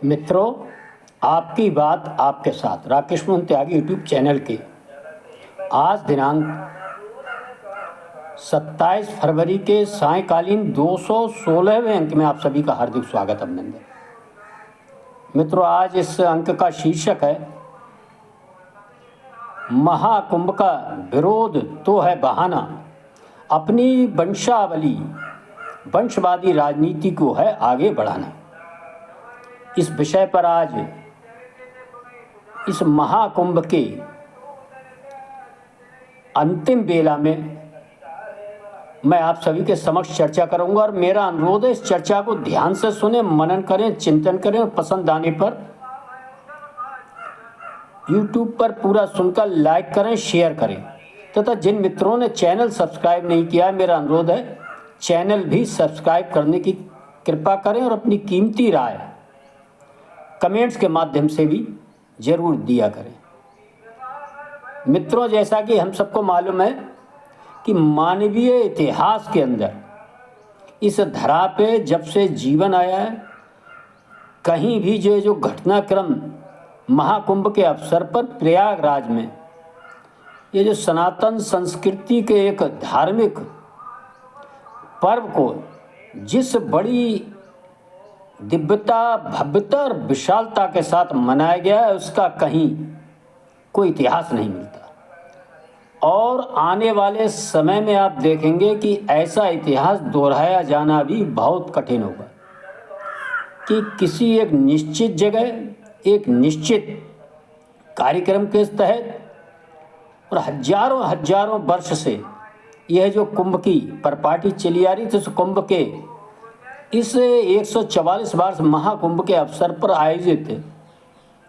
मित्रों, आपकी बात आपके साथ राकेश मोहन त्यागी यूट्यूब चैनल के आज दिनांक 27 फरवरी के सायंकालीन 216वें अंक में आप सभी का हार्दिक स्वागत अभिनंदन। मित्रों, आज इस अंक का शीर्षक है महाकुंभ का विरोध तो है बहाना, अपनी वंशवादी राजनीति को है आगे बढ़ाना। इस विषय पर आज इस महाकुंभ के अंतिम बेला में मैं आप सभी के समक्ष चर्चा करूंगा और मेरा अनुरोध है इस चर्चा को ध्यान से सुने, मनन करें, चिंतन करें और पसंद आने पर YouTube पर पूरा सुनकर लाइक करें, शेयर करें तथा जिन मित्रों ने चैनल सब्सक्राइब नहीं किया, मेरा अनुरोध है चैनल भी सब्सक्राइब करने की कृपा करें और अपनी कीमती राय कमेंट्स के माध्यम से भी जरूर दिया करें। मित्रों, जैसा कि हम सबको मालूम है कि मानवीय इतिहास के अंदर इस धरा पे जब से जीवन आया है, कहीं भी जो घटनाक्रम महाकुंभ के अवसर पर प्रयागराज में ये जो सनातन संस्कृति के एक धार्मिक पर्व को जिस बड़ी दिव्यता, भव्यता और विशालता के साथ मनाया गया है, उसका कहीं कोई इतिहास नहीं मिलता। और आने वाले समय में आप देखेंगे कि ऐसा इतिहास दोहराया जाना भी बहुत कठिन होगा कि किसी एक निश्चित जगह, एक निश्चित कार्यक्रम के तहत और हजारों वर्ष से यह जो कुंभ की परपाटी चली आ रही थी, उस कुंभ के इस 144 वर्ष महाकुंभ के अवसर पर आयोजित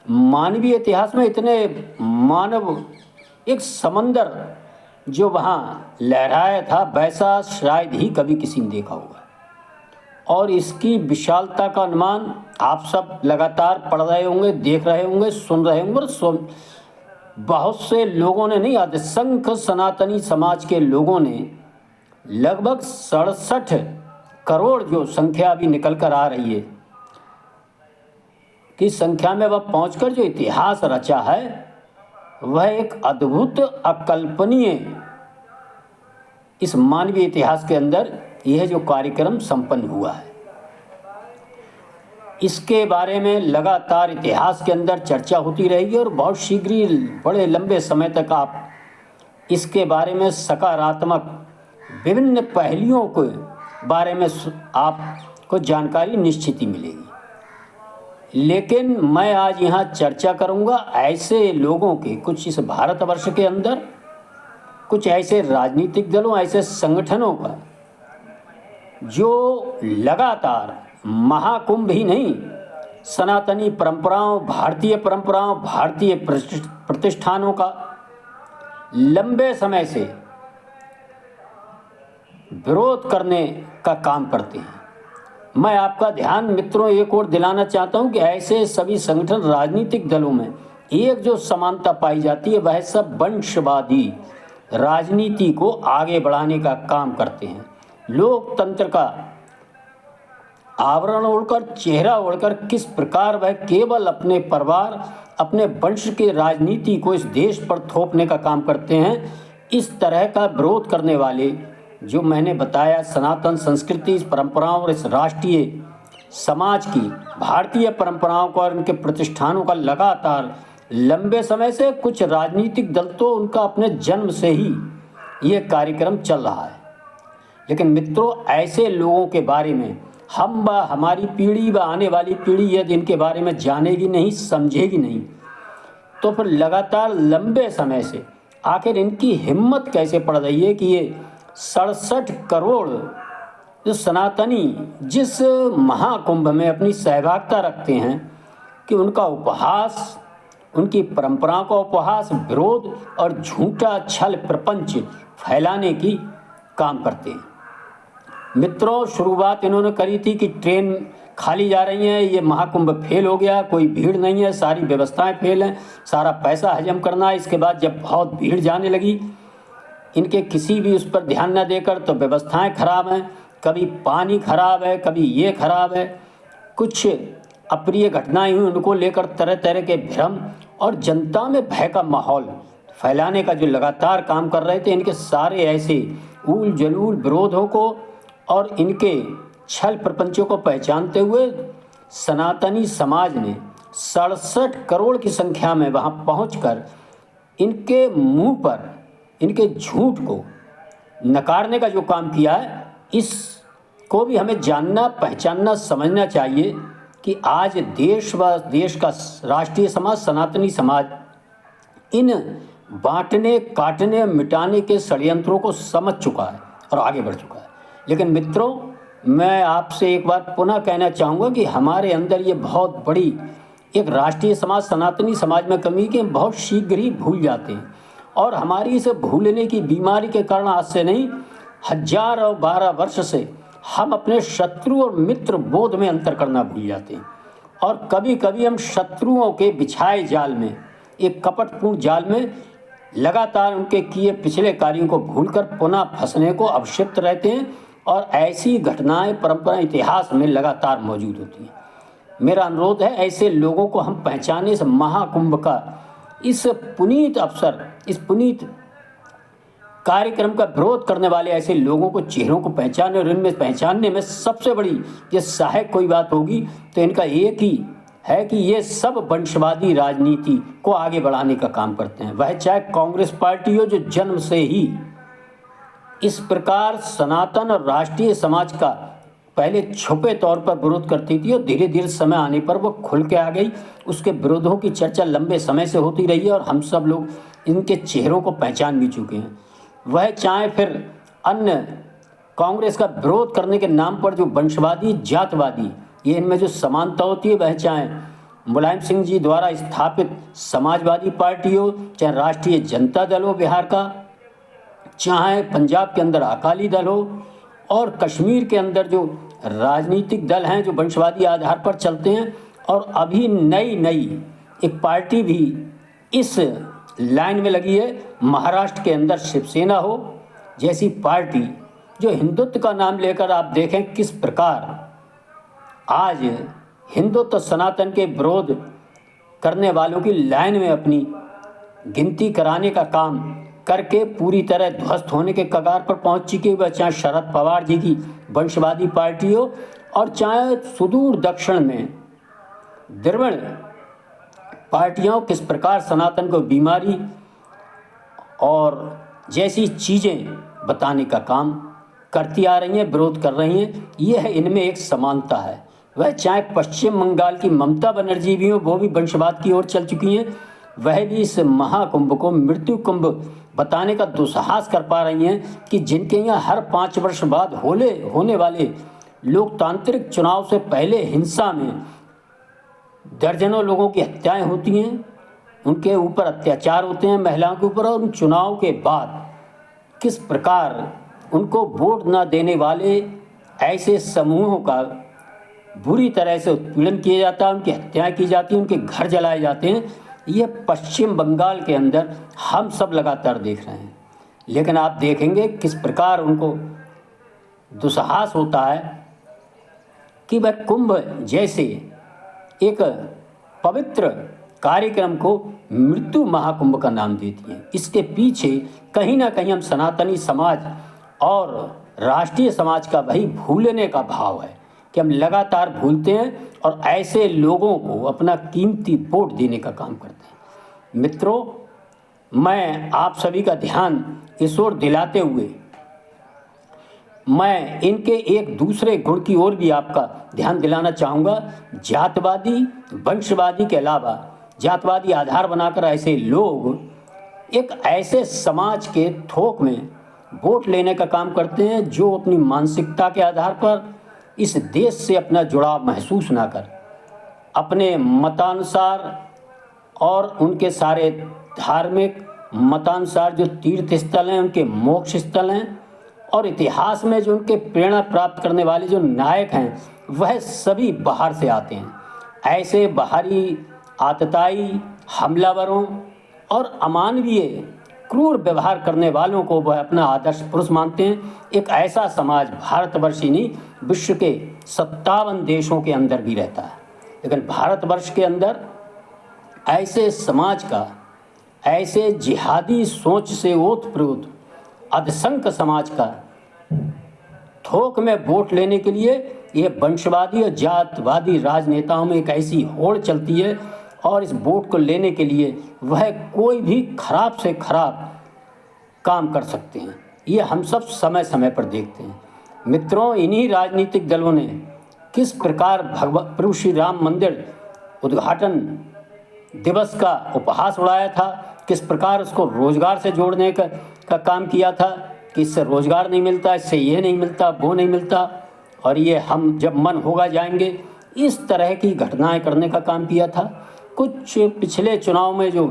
मानवीय इतिहास में इतने मानव एक समंदर जो वहाँ लहराया था, वैसा शायद ही कभी किसी ने देखा होगा। और इसकी विशालता का अनुमान आप सब लगातार पढ़ रहे होंगे, देख रहे होंगे, सुन रहे होंगे और बहुत से लोगों ने नहीं आते, संख्य सनातनी समाज के लोगों ने लगभग 67 करोड़ जो संख्या अभी निकल कर आ रही है कि संख्या में वह पहुंचकर जो इतिहास रचा है वह एक अद्भुत, अकल्पनीय इस मानवीय इतिहास के अंदर यह जो कार्यक्रम संपन्न हुआ है, इसके बारे में लगातार इतिहास के अंदर चर्चा होती रहेगी और बहुत शीघ्र ही बड़े लंबे समय तक आप इसके बारे में सकारात्मक विभिन्न पहलुओं के बारे में आपको जानकारी निश्चित ही मिलेगी। लेकिन मैं आज यहाँ चर्चा करूँगा ऐसे लोगों के, कुछ इस भारतवर्ष के अंदर कुछ ऐसे राजनीतिक दलों, ऐसे संगठनों का जो लगातार महाकुंभ ही नहीं, सनातनी परंपराओं, भारतीय परंपराओं, भारतीय प्रतिष्ठानों का लंबे समय से विरोध करने का काम करते हैं। मैं आपका ध्यान मित्रों एक और दिलाना चाहता हूं कि ऐसे सभी संगठन, राजनीतिक दलों में एक जो समानता पाई जाती है, वह सब वंशवादी राजनीति को आगे बढ़ाने का काम करते हैं। लोकतंत्र का आवरण ओढ़कर, चेहरा ओढ़कर किस प्रकार वह केवल अपने परिवार, अपने वंश के राजनीति को इस देश पर थोपने का काम करते हैं, इस तरह का विरोध करने वाले जो मैंने बताया सनातन संस्कृति, इस परंपराओं और इस राष्ट्रीय समाज की, भारतीय परंपराओं का और उनके प्रतिष्ठानों का लगातार लंबे समय से, कुछ राजनीतिक दल तो उनका अपने जन्म से ही ये कार्यक्रम चल रहा है। लेकिन मित्रों, ऐसे लोगों के बारे में हमारी पीढ़ी व आने वाली पीढ़ी यदि इनके बारे में जानेगी नहीं, समझेगी नहीं, तो फिर लगातार लंबे समय से आखिर इनकी हिम्मत कैसे पड़ रही है कि ये 67 करोड़ जो सनातनी जिस महाकुंभ में अपनी सहभागिता रखते हैं कि उनका उपहास, उनकी परंपराओं का उपहास, विरोध और झूठा छल प्रपंच फैलाने की काम करते हैं। मित्रों, शुरुआत इन्होंने करी थी कि ट्रेन खाली जा रही हैं, ये महाकुंभ फेल हो गया, कोई भीड़ नहीं है, सारी व्यवस्थाएं फेल हैं, सारा पैसा हजम करना है। इसके बाद जब बहुत भीड़ जाने लगी, इनके किसी भी उस पर ध्यान न देकर तो व्यवस्थाएं खराब हैं, कभी पानी खराब है, कभी ये खराब है, कुछ अप्रिय घटनाएं हुई उनको लेकर तरह तरह के भ्रम और जनता में भय का माहौल फैलाने का जो लगातार काम कर रहे थे, इनके सारे ऐसे ऊल जलूल विरोधों को और इनके छल प्रपंचों को पहचानते हुए सनातनी समाज ने 67 करोड़ की संख्या में वहां पहुंचकर इनके मुंह पर इनके झूठ को नकारने का जो काम किया है, इसको भी हमें जानना, पहचानना, समझना चाहिए कि आज देश का राष्ट्रीय समाज, सनातनी समाज इन बांटने, काटने, मिटाने के षड्यंत्रों को समझ चुका है और आगे बढ़ चुका है। लेकिन मित्रों, मैं आपसे एक बार पुनः कहना चाहूँगा कि हमारे अंदर ये बहुत बड़ी एक राष्ट्रीय समाज, सनातनी समाज में कमी कि हम बहुत शीघ्र ही भूल जाते हैं और हमारी इसे भूलने की बीमारी के कारण आज से नहीं, 1012 वर्ष से हम अपने शत्रु और मित्र बोध में अंतर करना भूल जाते हैं और कभी कभी हम शत्रुओं के बिछाए जाल में, एक कपटपूर्ण जाल में लगातार उनके किए पिछले कार्यों को भूलकर पुनः फंसने को अवशिप्त रहते हैं और ऐसी घटनाएं परंपरा इतिहास में लगातार मौजूद होती हैं। मेरा अनुरोध है, ऐसे लोगों को हम पहचाने, इस महाकुंभ का इस पुनीत अवसर, इस पुनीत कार्यक्रम का विरोध करने वाले ऐसे लोगों को, चेहरों को पहचाने और इनमें पहचानने में सबसे बड़ी ये सहायक कोई बात होगी तो इनका एक ही है कि ये सब वंशवादी राजनीति को आगे बढ़ाने का काम करते हैं। वह चाहे कांग्रेस पार्टी हो, जो जन्म से ही इस प्रकार सनातन और राष्ट्रीय समाज का पहले छुपे तौर पर विरोध करती थी और धीरे धीरे समय आने पर वो खुल के आ गई। उसके विरोधों की चर्चा लंबे समय से होती रही है और हम सब लोग इनके चेहरों को पहचान भी चुके हैं। वह चाहे फिर अन्य कांग्रेस का विरोध करने के नाम पर जो वंशवादी, जातवादी, ये इनमें जो समानता होती है, वह चाहे मुलायम सिंह जी द्वारा स्थापित समाजवादी पार्टी हो, चाहे राष्ट्रीय जनता दल हो बिहार का, चाहे पंजाब के अंदर अकाली दल हो और कश्मीर के अंदर जो राजनीतिक दल हैं जो वंशवादी आधार पर चलते हैं, और अभी नई एक पार्टी भी इस लाइन में लगी है, महाराष्ट्र के अंदर शिवसेना हो जैसी पार्टी, जो हिंदुत्व का नाम लेकर आप देखें किस प्रकार आज हिंदुत्व सनातन के विरोध करने वालों की लाइन में अपनी गिनती कराने का काम करके पूरी तरह ध्वस्त होने के कगार पर पहुंच चुकी है। चाहे शरद पवार जी की वंशवादी पार्टी हो और चाहे सुदूर दक्षिण में द्रविड़ पार्टियां किस प्रकार सनातन को बीमारी और जैसी चीज़ें बताने का काम करती आ रही हैं, विरोध कर रही हैं। यह इनमें एक समानता है। वह चाहे पश्चिम बंगाल की ममता बनर्जी भी हो, वो भी वंशवाद की ओर चल चुकी हैं, वह भी इस महाकुंभ को मृत्यु कुंभ बताने का दुस्साहस कर पा रही हैं कि जिनके यहाँ हर 5 वर्ष बाद होने वाले लोकतांत्रिक चुनाव से पहले हिंसा में दर्जनों लोगों की हत्याएं होती हैं, उनके ऊपर अत्याचार होते हैं महिलाओं के ऊपर, और उन चुनाव के बाद किस प्रकार उनको वोट न देने वाले ऐसे समूहों का बुरी तरह से उत्पीड़न किया जाता है, उनकी हत्याएं की जाती हैं, उनके घर जलाए जाते हैं। ये पश्चिम बंगाल के अंदर हम सब लगातार देख रहे हैं। लेकिन आप देखेंगे किस प्रकार उनको दुस्साहस होता है कि वह कुंभ जैसे एक पवित्र कार्यक्रम को मृत्यु महाकुंभ का नाम देती है। इसके पीछे कहीं ना कहीं हम सनातनी समाज और राष्ट्रीय समाज का वही भूलने का भाव है कि हम लगातार भूलते हैं और ऐसे लोगों को अपना कीमती वोट देने का काम करते हैं। मित्रों, मैं आप सभी का ध्यान इस ओर दिलाते हुए मैं इनके एक दूसरे गुण की ओर भी आपका ध्यान दिलाना चाहूँगा। जातवादी, वंशवादी के अलावा जातवादी आधार बनाकर ऐसे लोग एक ऐसे समाज के थोक में वोट लेने का काम करते हैं जो अपनी मानसिकता के आधार पर इस देश से अपना जुड़ाव महसूस ना कर अपने मतानुसार और उनके सारे धार्मिक मतानुसार जो तीर्थ स्थल हैं, उनके मोक्ष स्थल हैं और इतिहास में जो उनके प्रेरणा प्राप्त करने वाले जो नायक हैं, वह सभी बाहर से आते हैं। ऐसे बाहरी आतताई हमलावरों और अमानवीय क्रूर व्यवहार करने वालों को वह अपना आदर्श पुरुष मानते हैं। एक ऐसा समाज भारतवर्ष ही नहीं, विश्व के 57 देशों के अंदर भी रहता है। लेकिन भारतवर्ष के अंदर ऐसे समाज का, ऐसे जिहादी सोच से ओतप्रोत अधसंख्य समाज का थोक में वोट लेने के लिए ये वंशवादी और जातवादी राजनेताओं में एक ऐसी होड़ चलती है, और इस वोट को लेने के लिए वह कोई भी खराब से खराब काम कर सकते हैं। ये हम सब समय समय पर देखते हैं। मित्रों, इन्हीं राजनीतिक दलों ने किस प्रकार प्रभु श्री राम मंदिर उद्घाटन दिवस का उपहास उड़ाया था, किस प्रकार उसको रोजगार से जोड़ने का काम किया था कि इससे रोजगार नहीं मिलता, इससे ये नहीं मिलता, वो नहीं मिलता, और ये हम जब मन होगा जाएंगे, इस तरह की घटनाएं करने का काम किया था। कुछ पिछले चुनाव में जो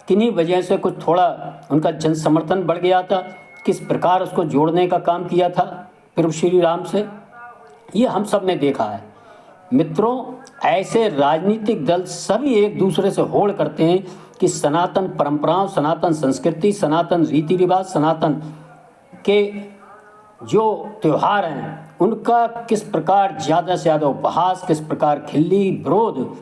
किन्हीं वजह से कुछ थोड़ा उनका जन समर्थन बढ़ गया था, किस प्रकार उसको जोड़ने का काम किया था प्रभु श्री राम से, ये हम सब ने देखा है। मित्रों, ऐसे राजनीतिक दल सभी एक दूसरे से होड़ करते हैं कि सनातन परंपराओं, सनातन संस्कृति, सनातन रीति रिवाज, सनातन के जो त्यौहार हैं उनका किस प्रकार ज़्यादा से ज़्यादा उपहास, किस प्रकार खिल्ली विरोध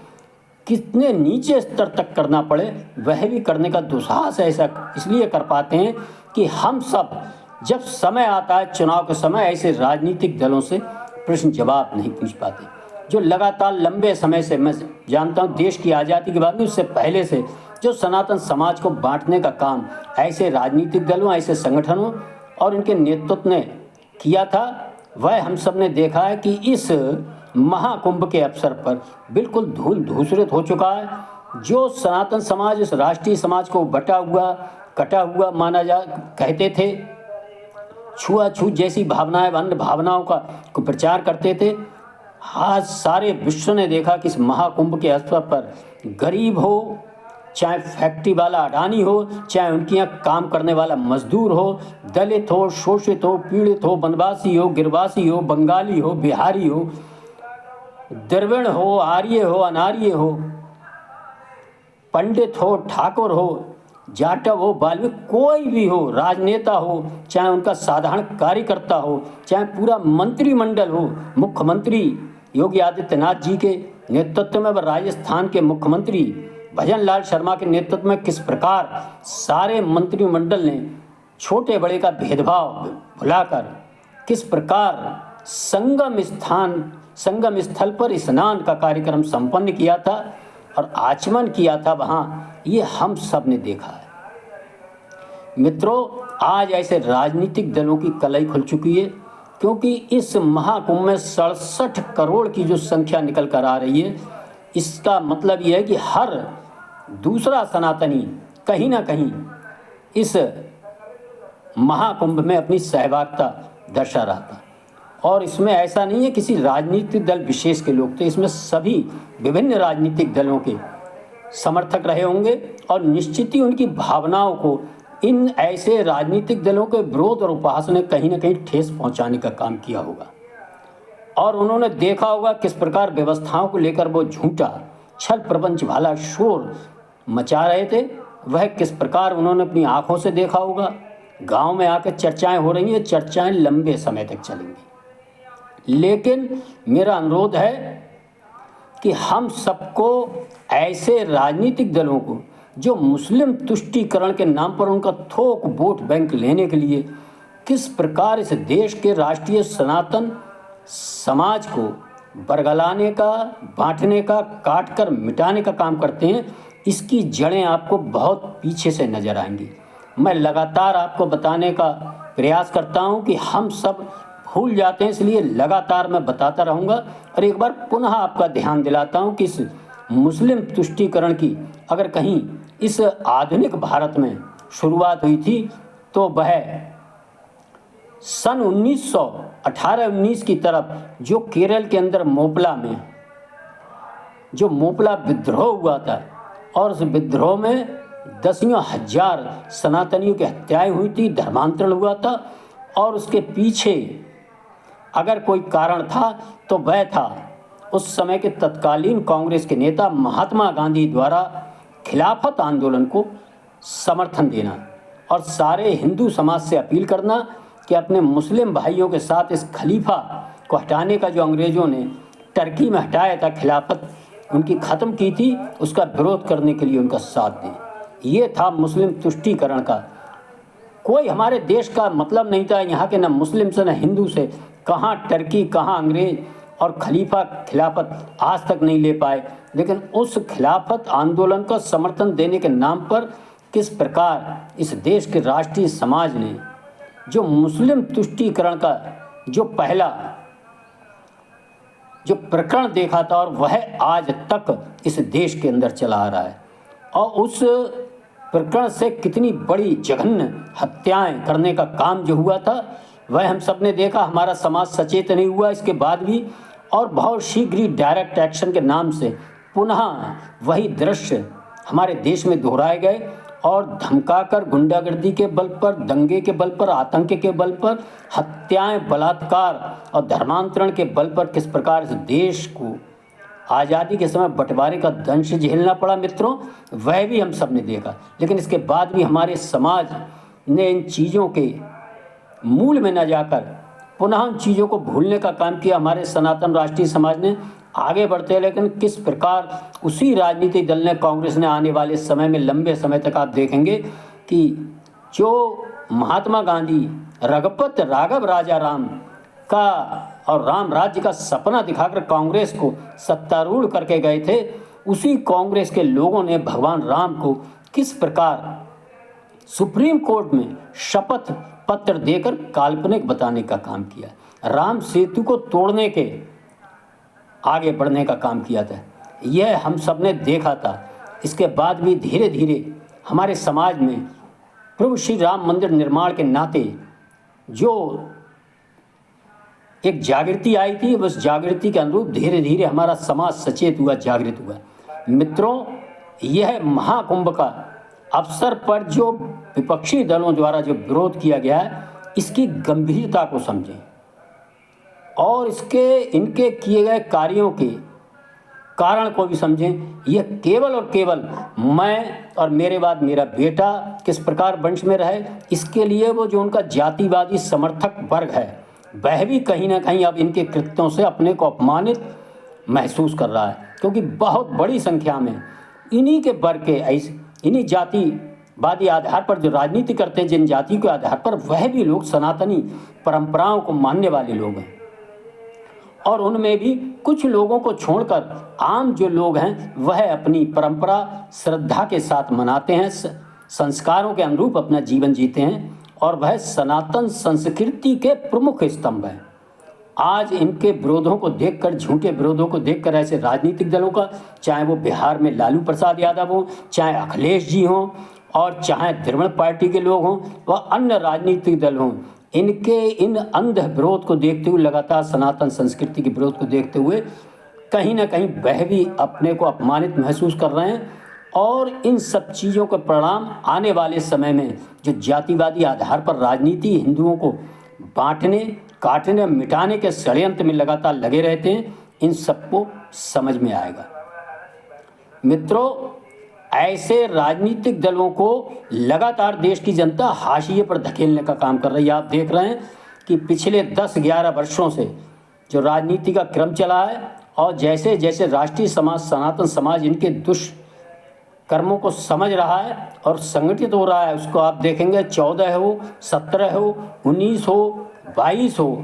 कितने नीचे स्तर तक करना पड़े, वह भी करने का दुस्साहस ऐसा इसलिए कर पाते हैं कि हम सब जब समय आता है चुनाव के समय ऐसे राजनीतिक दलों से प्रश्न जवाब नहीं पूछ पाते, जो लगातार लंबे समय से, मैं जानता हूँ देश की आज़ादी के बाद में उससे पहले से जो सनातन समाज को बांटने का काम ऐसे राजनीतिक दलों, ऐसे संगठनों और इनके नेतृत्व ने किया था, वह हम सब ने देखा है कि इस महाकुंभ के अवसर पर बिल्कुल धूल धूसरित हो चुका है। जो सनातन समाज इस राष्ट्रीय समाज को बटा हुआ, कटा हुआ माना कहते थे, छुआछूत जैसी भावनाएं, अन्य भावनाओं का प्रचार करते थे, आज सारे विश्व ने देखा कि इस महाकुंभ के अवसर पर गरीब हो, चाहे फैक्ट्री वाला अडानी हो, चाहे उनके यहाँ काम करने वाला मजदूर हो, दलित हो, शोषित हो, पीड़ित हो, वनवासी हो, गिरवासी हो, बंगाली हो, बिहारी हो, द्रविड़ हो, आर्य हो, अनार्य हो, पंडित हो, ठाकुर हो, जाटव हो, बाल्मीकि, कोई भी हो, राजनेता हो, चाहे उनका साधारण कार्यकर्ता हो, चाहे पूरा मंत्रिमंडल हो, मुख्यमंत्री योगी आदित्यनाथ जी के नेतृत्व में व राजस्थान के मुख्यमंत्री भजन लाल शर्मा के नेतृत्व में किस प्रकार सारे मंत्रिमंडल ने छोटे बड़े का भेदभाव भुलाकर किस प्रकार संगम स्थल पर स्नान का कार्यक्रम संपन्न किया था और आचमन किया था वहाँ, ये हम सब ने देखा है। मित्रों, आज ऐसे राजनीतिक दलों की कलई खुल चुकी है, क्योंकि इस महाकुंभ में 67 करोड़ की जो संख्या निकल कर आ रही है, इसका मतलब यह है कि हर दूसरा सनातनी कहीं ना कहीं इस महाकुंभ में अपनी सहभागिता दर्शा रहा था। और इसमें ऐसा नहीं है किसी राजनीतिक दल विशेष के लोग थे, इसमें सभी विभिन्न राजनीतिक दलों के समर्थक रहे होंगे और निश्चित ही उनकी भावनाओं को इन ऐसे राजनीतिक दलों के विरोध और उपहास ने कहीं ना कहीं ठेस पहुंचाने का काम किया होगा। और उन्होंने देखा होगा किस प्रकार व्यवस्थाओं को लेकर वो झूठा छल प्रपंच वाला शोर मचा रहे थे, वह किस प्रकार उन्होंने अपनी आंखों से देखा होगा। गांव में आकर चर्चाएं हो रही हैं, चर्चाएं लंबे समय तक चलेंगी। लेकिन मेरा अनुरोध है कि हम सबको ऐसे राजनीतिक दलों को जो मुस्लिम तुष्टीकरण के नाम पर उनका थोक वोट बैंक लेने के लिए किस प्रकार इस देश के राष्ट्रीय सनातन समाज को बरगलाने का, बांटने का, काट कर मिटाने का काम करते हैं, इसकी जड़ें आपको बहुत पीछे से नजर आएंगी। मैं लगातार आपको बताने का प्रयास करता हूं कि हम सब भूल जाते हैं, इसलिए लगातार मैं बताता रहूंगा। और एक बार पुनः आपका ध्यान दिलाता हूं कि इस मुस्लिम तुष्टीकरण की अगर कहीं इस आधुनिक भारत में शुरुआत हुई थी तो वह सन 1918-19 की तरफ जो केरल के अंदर मोपला में जो मोपला विद्रोह हुआ था, और उस विद्रोह में दसियों हजार सनातनियों की हत्याएं हुई थी, धर्मांतरण हुआ था। और उसके पीछे अगर कोई कारण था तो वह था उस समय के तत्कालीन कांग्रेस के नेता महात्मा गांधी द्वारा खिलाफत आंदोलन को समर्थन देना और सारे हिंदू समाज से अपील करना कि अपने मुस्लिम भाइयों के साथ इस खलीफा को हटाने का जो अंग्रेज़ों ने टर्की में हटाया था खिलाफत उनकी ख़त्म की थी, उसका विरोध करने के लिए उनका साथ दें। ये था मुस्लिम तुष्टीकरण का। कोई हमारे देश का मतलब नहीं था यहाँ के, न मुस्लिम से न हिंदू से। कहाँ टर्की, कहाँ अंग्रेज और खलीफा खिलाफत आज तक नहीं ले पाए। लेकिन उस खिलाफत आंदोलन का समर्थन देने के नाम पर किस प्रकार इस देश के राष्ट्रीय समाज ने जो मुस्लिम तुष्टीकरण का जो पहला जो प्रकरण देखा था, और वह आज तक इस देश के अंदर चला आ रहा है, और उस प्रकरण से कितनी बड़ी जघन्य हत्याएं करने का काम जो हुआ था वह हम सब ने देखा। हमारा समाज सचेत नहीं हुआ इसके बाद भी, और बहुत शीघ्र ही डायरेक्ट एक्शन के नाम से पुनः वही दृश्य हमारे देश में दोहराए गए, और धमकाकर गुंडागर्दी के बल पर, दंगे के बल पर, आतंक के बल पर, हत्याएं, बलात्कार और धर्मांतरण के बल पर किस प्रकार इस देश को आज़ादी के समय बंटवारे का दंश झेलना पड़ा मित्रों, वह भी हम सब ने देखा। लेकिन इसके बाद भी हमारे समाज ने इन चीज़ों के मूल में न जाकर पुनः उन चीज़ों को भूलने का काम किया। हमारे सनातन राष्ट्रीय समाज ने आगे बढ़ते, लेकिन किस प्रकार उसी राजनीतिक दल ने, कांग्रेस ने आने वाले समय में लंबे समय तक आप देखेंगे कि जो महात्मा गांधी रघुपत राघव राजा राम का और राम राज्य का सपना दिखाकर कांग्रेस को सत्तारूढ़ करके गए थे, उसी कांग्रेस के लोगों ने भगवान राम को किस प्रकार सुप्रीम कोर्ट में शपथ पत्र देकर काल्पनिक बताने का काम किया, राम सेतु को तोड़ने के आगे बढ़ने का काम किया था। यह हम सब ने देखा था। इसके बाद भी धीरे धीरे हमारे समाज में प्रभु श्री राम मंदिर निर्माण के नाते जो एक जागृति आई थी, बस जागृति के अनुरूप धीरे धीरे हमारा समाज सचेत हुआ, जागृत हुआ। मित्रों, यह महाकुंभ का अवसर पर जो विपक्षी दलों द्वारा जो विरोध किया गया है, इसकी गंभीरता को समझें और इनके किए गए कार्यों के कारण को भी समझें। यह केवल और केवल मैं और मेरे बाद मेरा बेटा किस प्रकार वंश में रहे, इसके लिए वो जो उनका जातिवादी समर्थक वर्ग है, वह भी कहीं ना कहीं अब इनके कृत्यों से अपने को अपमानित महसूस कर रहा है, क्योंकि बहुत बड़ी संख्या में इन्हीं के वर्ग के ऐसे, इन्हीं जातिवादी आधार पर जो राजनीति करते हैं, जिन जाति के आधार पर, वह भी लोग सनातनी परंपराओं को मानने वाले लोग हैं। और उनमें भी कुछ लोगों को छोड़कर आम जो लोग हैं वह अपनी परंपरा श्रद्धा के साथ मनाते हैं, संस्कारों के अनुरूप अपना जीवन जीते हैं, और वह सनातन संस्कृति के प्रमुख स्तंभ हैं। आज इनके विरोधों को देखकर, झूठे विरोधों को देखकर ऐसे राजनीतिक दलों का, चाहे वो बिहार में लालू प्रसाद यादव हों, चाहे अखिलेश जी हों, और चाहे द्रविड़ पार्टी के लोग हों, व अन्य राजनीतिक दल हों, इनके इन अंध विरोध को देखते हुए, लगातार सनातन संस्कृति के विरोध को देखते हुए कहीं ना कहीं वह भी अपने को अपमानित महसूस कर रहे हैं। और इन सब चीज़ों का परिणाम आने वाले समय में जो जातिवादी आधार पर राजनीति हिंदुओं को बांटने, काटने, मिटाने के षड्यंत्र में लगातार लगे रहते हैं, इन सबको समझ में आएगा। मित्रों, ऐसे राजनीतिक दलों को लगातार देश की जनता हाशिए पर धकेलने का काम कर रही है। आप देख रहे हैं कि पिछले 10-11 वर्षों से जो राजनीति का क्रम चला है, और जैसे जैसे राष्ट्रीय समाज, सनातन समाज इनके दुष्कर्मों को समझ रहा है और संगठित हो रहा है, उसको आप देखेंगे 14 हो, 17 हो, 19 हो, 22 हो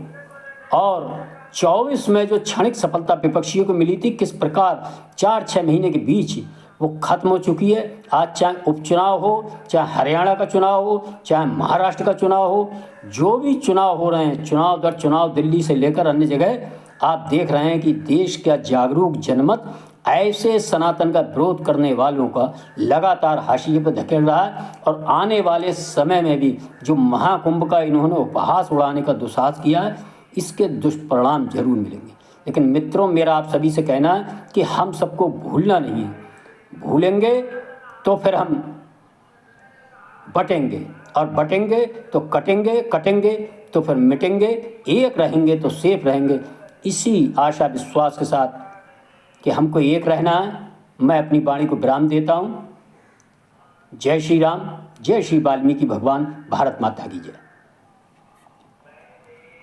और 24 में जो क्षणिक सफलता विपक्षियों को मिली थी, किस प्रकार 4-6 महीने के बीच वो खत्म हो चुकी है। आज चाहे उपचुनाव हो, चाहे हरियाणा का चुनाव हो, चाहे महाराष्ट्र का चुनाव हो, जो भी चुनाव हो रहे हैं, चुनाव दर चुनाव दिल्ली से लेकर अन्य जगह, आप देख रहे हैं कि देश का जागरूक जनमत ऐसे सनातन का विरोध करने वालों का लगातार हाशिए पर धकेल रहा है। और आने वाले समय में भी जो महाकुंभ का इन्होंने उपहास उड़ाने का दुस्साहस किया है, इसके दुष्परिणाम जरूर मिलेंगे। लेकिन मित्रों, मेरा आप सभी से कहना है कि हम सबको भूलना नहीं है। भूलेंगे तो फिर हम बटेंगे, और बटेंगे तो कटेंगे, कटेंगे तो फिर मिटेंगे, एक रहेंगे तो सेफ रहेंगे। इसी आशा विश्वास के साथ कि हमको एक रहना है, मैं अपनी वाणी को विराम देता हूँ। जय श्री राम, जय श्री वाल्मीकि भगवान, भारत माता की जय।